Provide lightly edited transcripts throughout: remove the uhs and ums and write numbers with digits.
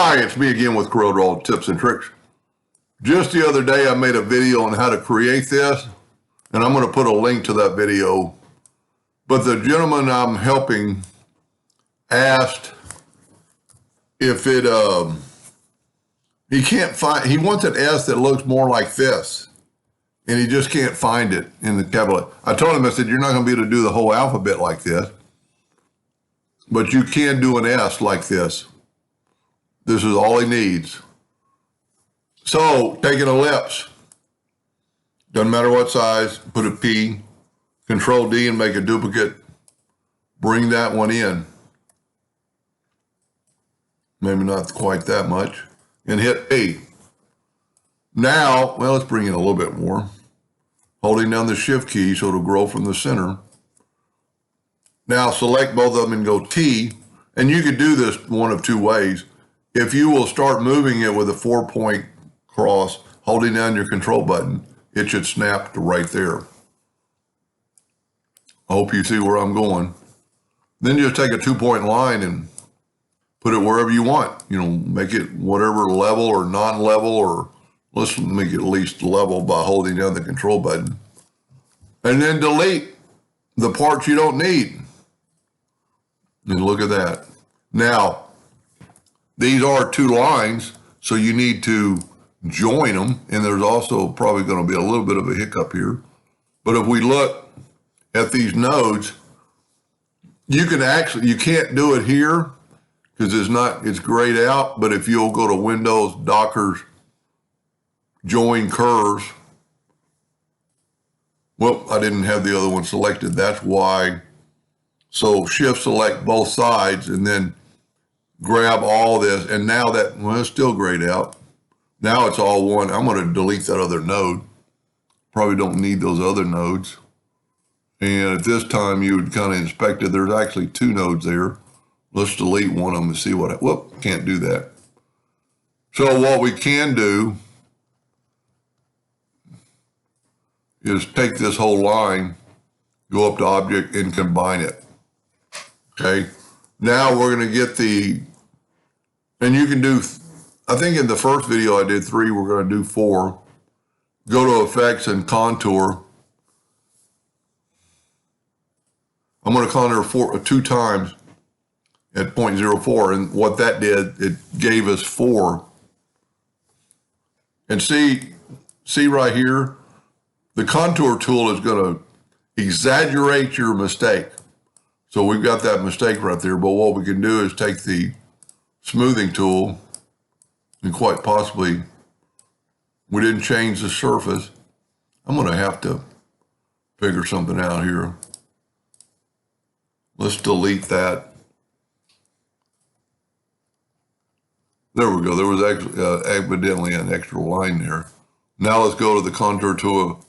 Hi, it's me again with CorelDraw Tips and Tricks. Just the other day I made a video on how to create this, and I'm going to put a link to that video. But the gentleman I'm helping asked if he wants an S that looks more like this, and he just can't find it in the tablet. I told him, I said, you're not going to be able to do the whole alphabet like this, but you can do an S like this. This is all he needs. So take an ellipse, doesn't matter what size, put a P, Control D and make a duplicate, bring that one in. Maybe not quite that much, and hit A. Now, well, let's bring in a little bit more. Holding down the Shift key so it'll grow from the center. Now select both of them and go T, and you could do this one of two ways. If you will start moving it with a 4-point cross, holding down your control button, it should snap to right there. I hope you see where I'm going. Then just take a 2-point line and put it wherever you want. You know, make it whatever level or non-level, or let's make it at least level by holding down the control button. And then delete the parts you don't need. And look at that. Now, these are two lines, so you need to join them, and there's also probably going to be a little bit of a hiccup here. But if we look at these nodes, you can't do it here because it's grayed out, but if you'll go to Windows, Dockers, Join Curves, well, I didn't have the other one selected, that's why. So Shift select both sides and then grab all this, and now that, well, it's still grayed out. Now it's all one. I'm going to delete that other node. Probably don't need those other nodes. And at this time, you would kind of inspect it. There's actually two nodes there. Let's delete one of them and see what, whoop, can't do that. So what we can do is take this whole line, go up to Object, and combine it. Okay. Now we're going to get and you can do, I think in the first video I did 3, we're going to do 4. Go to Effects and Contour. I'm going to contour 2 times at 0.04, and what that did, it gave us 4. And see right here, the contour tool is going to exaggerate your mistake. So we've got that mistake right there, but what we can do is take the smoothing tool, and quite possibly, we didn't change the surface. I'm going to have to figure something out here. Let's delete that. There we go. There was actually, evidently an extra line there. Now let's go to the contour tool.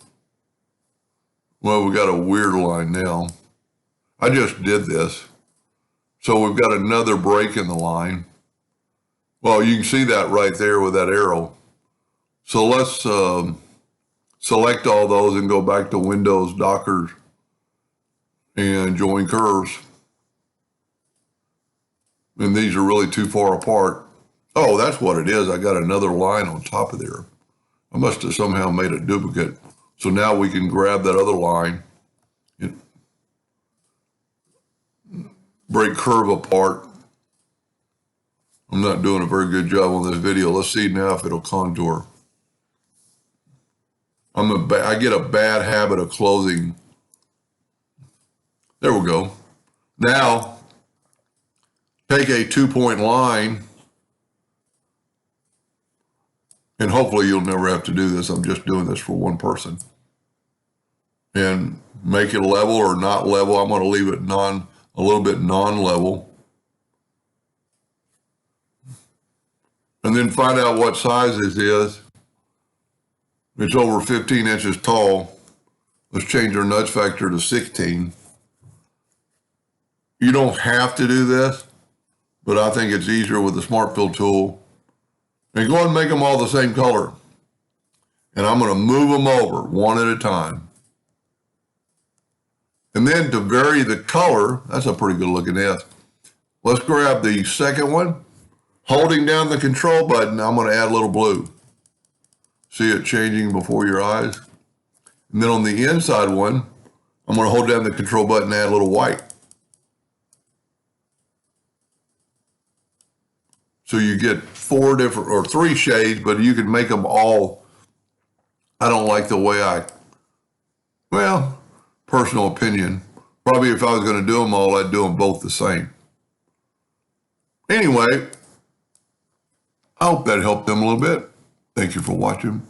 Well, we got a weird line now. I just did this. So we've got another break in the line. Well, you can see that right there with that arrow. So let's select all those and go back to Windows, Dockers, and Join Curves. And these are really too far apart. Oh, that's what it is. I got another line on top of there. I must have somehow made a duplicate. So now we can grab that other line, break curve apart. I'm not doing a very good job on this video. Let's see now if it'll contour. I get a bad habit of closing. There we go. Now, take a 2-point line, and hopefully you'll never have to do this. I'm just doing this for one person. And make it level or not level. I'm going to leave it a little bit non-level. And then find out what size this is. It's over 15 inches tall. Let's change our nudge factor to 16. You don't have to do this, but I think it's easier with the Smart Fill tool. And go ahead and make them all the same color. And I'm going to move them over one at a time. And then to vary the color, that's a pretty good looking S. Let's grab the second one, Holding down the control button, I'm going to add a little blue. See it changing before your eyes? And then on the inside one, I'm going to hold down the control button and add a little white. So you get 4 different, or 3 shades, but you can make them all. I don't like the way well, personal opinion. Probably if I was going to do them all, I'd do them both the same. Anyway, I hope that helped them a little bit. Thank you for watching.